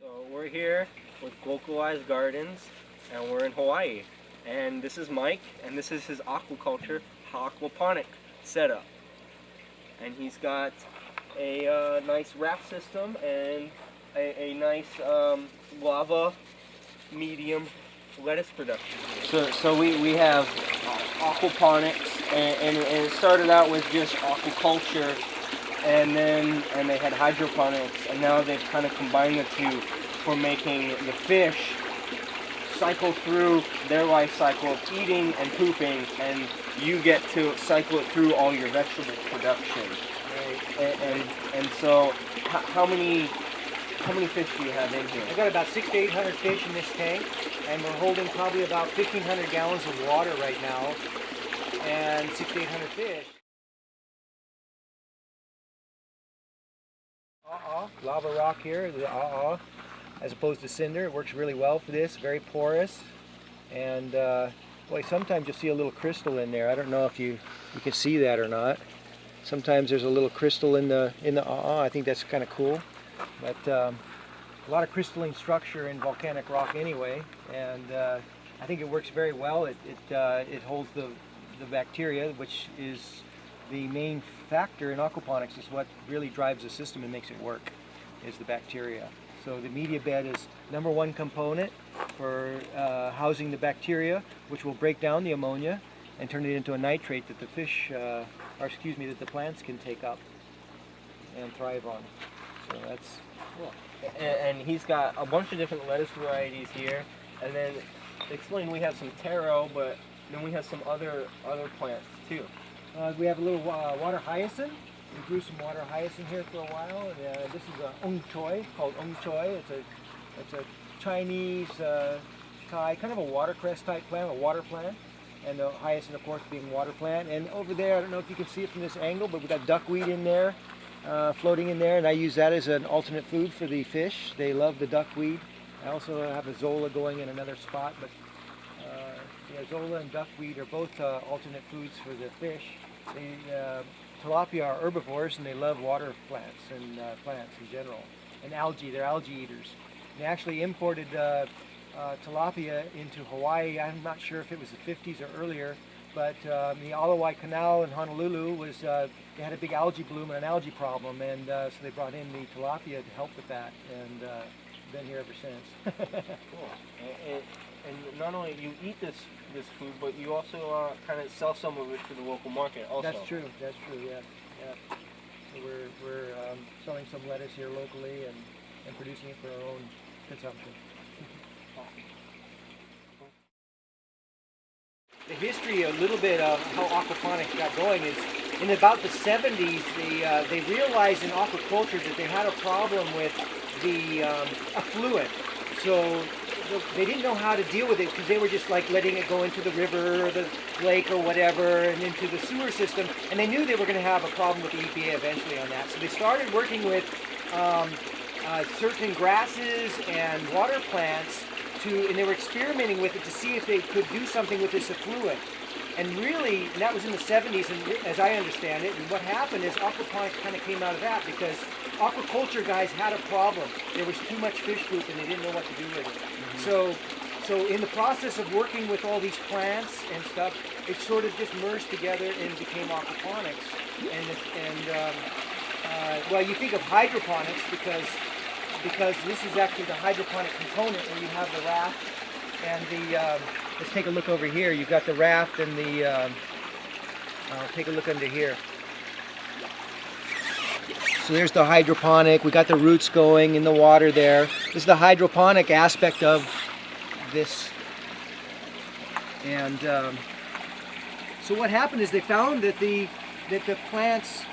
So we're here with Localized Gardens, and we're in Hawaii. And this is Mike, and this is his aquaculture aquaponic setup. And he's got a nice raft system and a nice lava medium lettuce production. So we have aquaponics, and it started out with just aquaculture, and they had hydroponics, and now they've kind of combined the two for making the fish cycle through their life cycle of eating and pooping, and you get to cycle it through all your vegetable production. Right. And so, how many fish do you have in here? I've got about 600 to 800 fish in this tank, and we're holding probably about 1,500 gallons of water right now, and 600 to 800 fish. Lava rock here, the as opposed to cinder. It works really well for this, very porous, and boy, sometimes you'll see a little crystal in there. I don't know if you can see that or not. Sometimes there's a little crystal in the I think that's kind of cool, but a lot of crystalline structure in volcanic rock anyway, and I think it works very well. It holds the bacteria, which is the main factor in aquaponics. Is what really drives the system and makes it work, is the bacteria. So the media bed is #1 component for housing the bacteria, which will break down the ammonia and turn it into a nitrate that the fish, that the plants can take up and thrive on. So that's cool. And he's got a bunch of different lettuce varieties here, and then explain, we have some taro, but then we have some other plants too. We have a little water hyacinth. We grew some water hyacinth here for a while. This is an ongchoy, called ongchoy. It's a Chinese Thai, kind of a watercress type plant, a water plant. And the hyacinth, of course, being water plant. And over there, I don't know if you can see it from this angle, but we've got duckweed in there, floating in there. And I use that as an alternate food for the fish. They love the duckweed. I also have a zola going in another spot, but zola and duckweed are both alternate foods for the fish. Tilapia are herbivores, and they love water plants and plants in general. And algae, they're algae eaters. They actually imported tilapia into Hawaii. I'm not sure if it was the 50s or earlier, but the Alawai Canal in Honolulu was, they had a big algae bloom and an algae problem, and so they brought in the tilapia to help with that, and been here ever since. Cool. And not only you eat this food, but you also kind of sell some of it to the local market also. That's true, yeah. So we're selling some lettuce here locally and producing it for our own consumption. The history, a little bit of how aquaponics got going is, in about the 70s, they realized in aquaculture that they had a problem with the effluent. So they didn't know how to deal with it, because they were just like letting it go into the river or the lake or whatever and into the sewer system, and they knew they were going to have a problem with the EPA eventually on that. So they started working with certain grasses and water plants and they were experimenting with it to see if they could do something with this effluent. And really, and that was in the 70s, and as I understand it, and what happened is aquaponics kind of came out of that, because aquaculture guys had a problem. There was too much fish poop and they didn't know what to do with it. Mm-hmm. So in the process of working with all these plants and stuff, it sort of just merged together and became aquaponics. Well, you think of hydroponics because this is actually the hydroponic component, where you have the raft and the, let's take a look over here. You've got the raft and the, take a look under here. So there's the hydroponic. We got the roots going in the water there. This is the hydroponic aspect of this. And so what happened is they found that the plants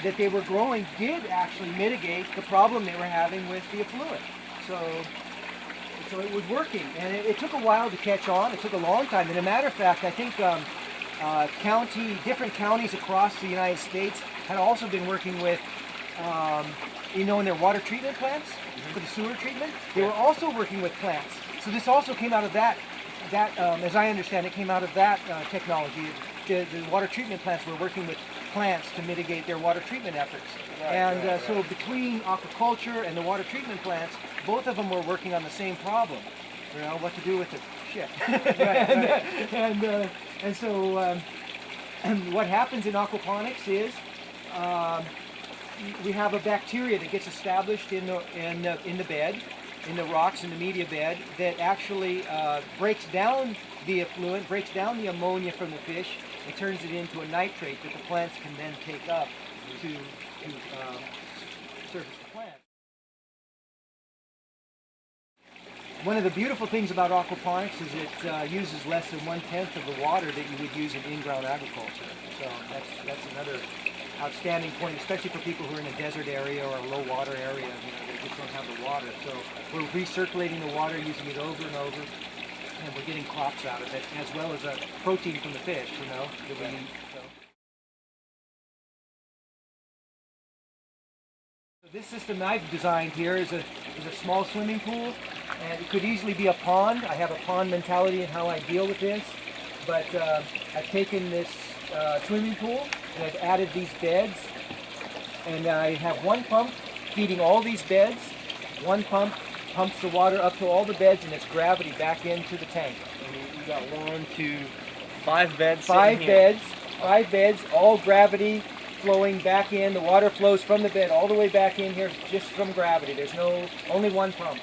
that they were growing did actually mitigate the problem they were having with the effluent. So it was working, and it took a while to catch on. It took a long time. And as a matter of fact, I think different counties across the United States had also been working with, in their water treatment plants, for the sewer treatment. They were also working with plants. So this also came out of that as I understand it, came out of that technology. The water treatment plants were working with plants to mitigate their water treatment efforts. Right, so between aquaculture and the water treatment plants, both of them were working on the same problem. You know, what to do with the shit. And so what happens in aquaponics is we have a bacteria that gets established in the bed, in the rocks, in the media bed, that actually breaks down the effluent, breaks down the ammonia from the fish, and turns it into a nitrate that the plants can then take up to service the plant. One of the beautiful things about aquaponics is it uses less than 1/10 of the water that you would use in in-ground agriculture. So that's another outstanding point, especially for people who are in a desert area or a low water area. You know, they just don't have the water. So we're recirculating the water, using it over and over, and we're getting crops out of it, as well as a protein from the fish, you know, that we eat. So this system I've designed here is a small swimming pool, and it could easily be a pond. I have a pond mentality in how I deal with this, but I've taken this swimming pool and I've added these beds, and I have one pump feeding all these beds. One pump pumps the water up to all the beds, and it's gravity back into the tank. And we got 1, 2, 5 beds. Five beds, all gravity flowing back in. The water flows from the bed all the way back in here just from gravity. There's only one pump.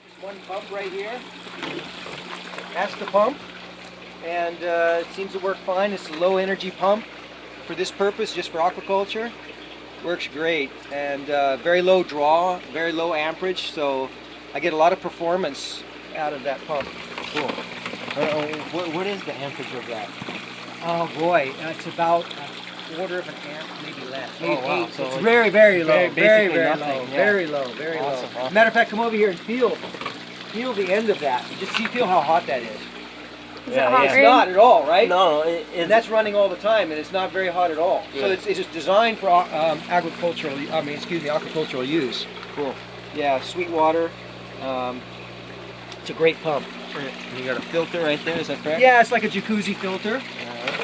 Just one pump right here. That's the pump, and it seems to work fine. It's a low energy pump for this purpose, just for aquaculture. Works great, and very low draw, very low amperage, so I get a lot of performance out of that pump. Cool. What is the amperage of that? Oh boy, it's about a quarter of an amp, maybe less. Maybe Oh, wow. 8. So it's it's very, very low. Very, basically very nothing, low. yeah. Very low. Very Awesome, low. awesome. Matter of fact, come over here and feel the end of that. Just feel how hot that is. Is it hot, It's Ray? not at all, right? No, And that's running all the time, and it's not very hot at all. Good. So it's just designed for aquacultural use. cool. Yeah, sweet water. It's a great pump. You got a filter right there, is that correct? Yeah, it's like a jacuzzi filter.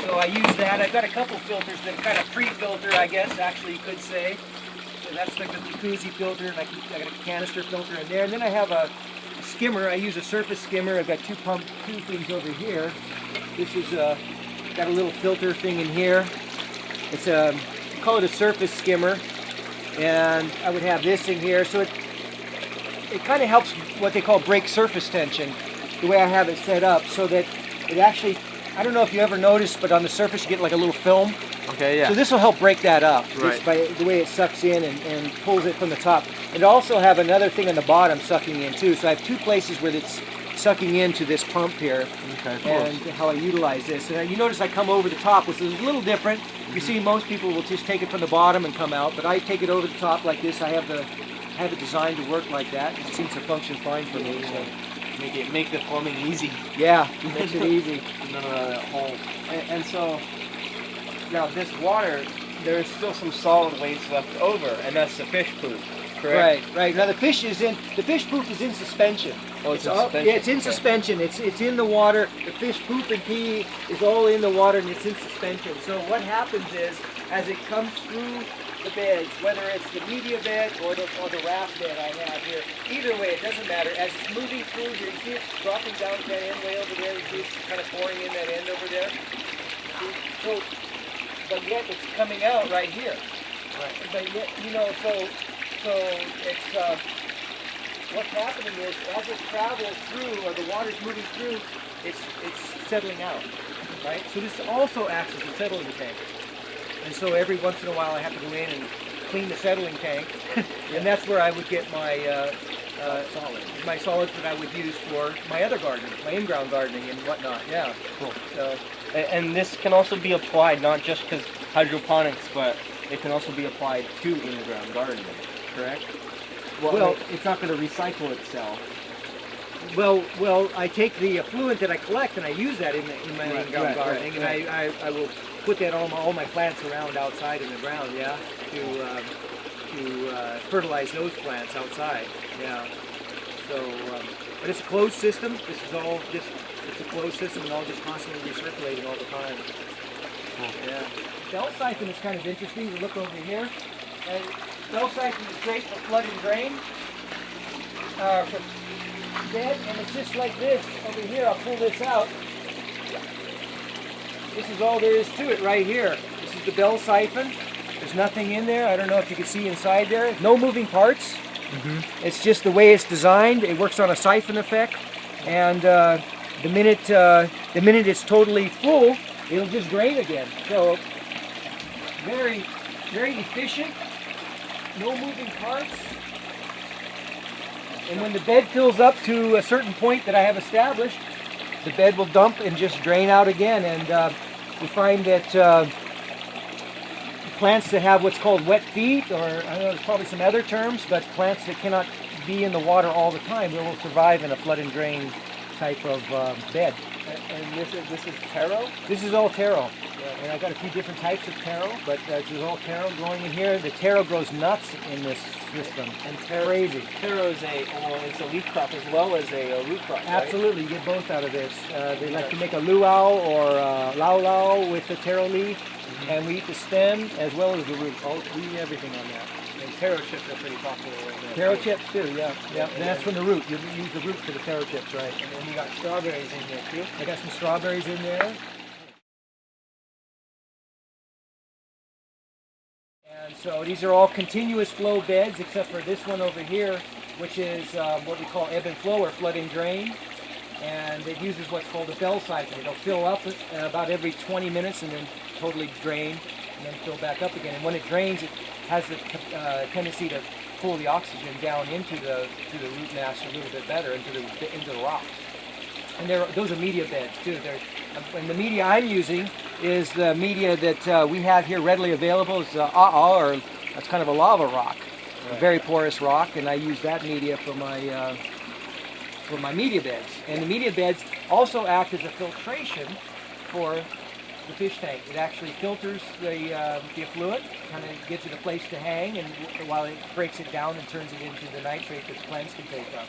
So I use that. I've got a couple filters that kind of pre-filter, I guess, actually you could say. So that's like the jacuzzi filter, and I got a canister filter in there. And then I have a skimmer. I use a surface skimmer. I've got two things over here. This is got a little filter thing in here. It's we call it a surface skimmer, and I would have this in here. So it kind of helps what they call break surface tension, the way I have it set up, so that it actually, I don't know if you ever noticed, but on the surface you get like a little film. Okay, yeah. So this will help break that up, Right. just by the way it sucks in and pulls it from the top. It also have another thing on the bottom sucking in too. So I have two places where it's sucking into this pump here, Okay, cool. and how I utilize this. And you notice I come over the top, which is a little different. You see, most people will just take it from the bottom and come out, but I take it over the top like this. I have it designed to work like that. It seems to function fine for me. So. Make the plumbing easy. Yeah, makes it easy. None of that hole. And so, now this water, there's still some solid waste left over, and that's the fish poop, correct? Right. Now the fish poop is in suspension. Oh, it's in all- suspension. Yeah, it's in Okay. suspension. It's in the water. The fish poop and pee is all in the water, and it's in suspension. So what happens is, as it comes through the beds, whether it's the media bed or the raft bed I have here, either way, it doesn't matter. As it's moving through, you see it dropping down to that end way over there. You see it's kind of pouring in that end over there. So, but yet it's coming out right here. Right. But yet, so it's what's happening is, as it travels through, or the water's moving through, it's settling out, right? So this also acts as a settling tank. And so every once in a while I have to go in and clean the settling tank, and that's where I would get my solids that I would use for my other gardening, my in-ground gardening and whatnot. Yeah. Cool. So And this can also be applied not just because hydroponics, but it can also be applied to in-ground gardening, correct? Well, it's not going to recycle itself. well, I take the effluent that I collect and I use that in my in-ground gardening, and I will put that on all my plants around outside in the ground, yeah, to fertilize those plants outside, yeah. So, but it's a closed system. This is all just, it's a closed system and all just constantly recirculating all the time. cool. Yeah. Bell siphon is kind of interesting to look over here. And bell siphon is great for flood and drain. For bed, and it's just like this over here. I'll pull this out. This is all there is to it right here. This is the bell siphon. There's nothing in there. I don't know if you can see inside there. No moving parts. It's just the way it's designed. It works on a siphon effect, and the minute it's totally full, it'll just drain again. So very, very efficient. No moving parts. And when the bed fills up to a certain point that I have established, the bed will dump and just drain out again. And we find that plants that have what's called wet feet, or I know there's probably some other terms, but plants that cannot be in the water all the time will survive in a flood and drain type of bed. And this is taro? This is all taro. Yeah. And I've got a few different types of taro, but this is all taro growing in here. The taro grows nuts in this system. And Crazy. Taro is it's a leaf crop as well as a root crop, right? Absolutely, you get both out of this. They like to make a luau or lau lau with the taro leaf, and we eat the stem as well as the root. We eat everything on that. And taro chips are pretty popular right now. Taro chips too, yeah. And that's from the root. You use the root for the taro chips, right? And then you got strawberries in here too. I got some strawberries in there. And so these are all continuous flow beds except for this one over here, which is what we call ebb and flow or flood and drain. And it uses what's called a bell siphon. It'll fill up about every 20 minutes and then totally drain and then fill back up again. And when it drains, it has the tendency to pull the oxygen down into the root mass a little bit better, into the rocks. And those are media beds too. And the media I'm using is the media that we have here readily available. It's or that's kind of a lava rock, a very porous rock, and I use that media for my media beds. And the media beds also act as a filtration for the fish tank. It actually filters the effluent, kind of gives it a place to hang, and while it breaks it down and turns it into the nitrate that the plants can take up.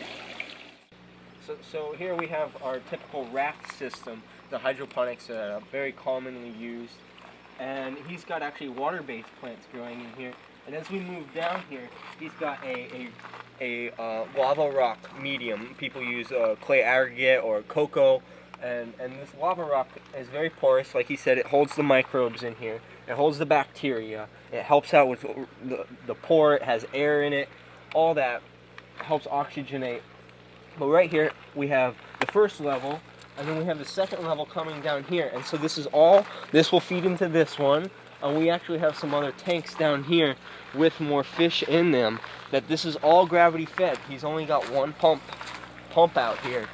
So here we have our typical raft system, the hydroponics very commonly used. And he's got actually water-based plants growing in here. And as we move down here, he's got a lava rock medium. People use clay aggregate or cocoa. And this lava rock is very porous. Like he said, it holds the microbes in here. It holds the bacteria. It helps out with the pore. It has air in it. All that helps oxygenate. But right here we have the first level, and then we have the second level coming down here. And so this will feed into this one. And we actually have some other tanks down here with more fish in them. That this is all gravity fed. He's only got one pump out here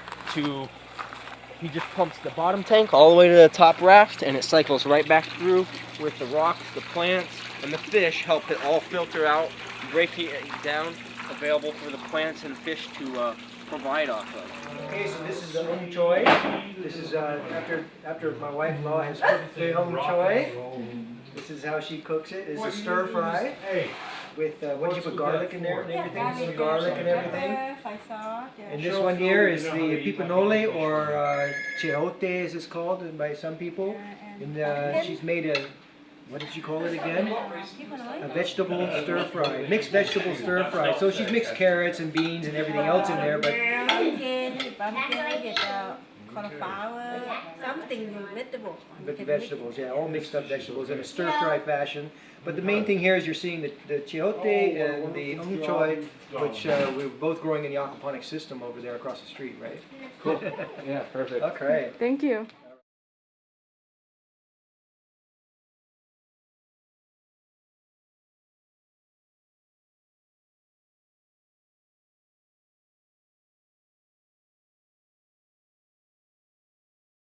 he just pumps the bottom tank all the way to the top raft, and it cycles right back through with the rocks, the plants, and the fish. Help it all filter out, break it down, available for the plants and fish to provide off of. Okay, so this is the ong choy. This is after my wife Law has cooked the ong choy. This is how she cooks it. It's a stir fry with what did you put, garlic in there and everything? Some garlic and everything. And this one here is the pipanole or chiote, as it's called by some people. And she's made a, what did she call it again? A vegetable stir fry, mixed vegetable stir fry. So she's mixed carrots and beans and everything else in there, but cauliflower, something vegetables. With vegetables, yeah, all mixed up vegetables in a stir fry fashion. But the main thing here is you're seeing the chiote and the ong choy, which we're both growing in the aquaponics system over there across the street, right? Cool. Yeah, perfect. Okay. Thank you.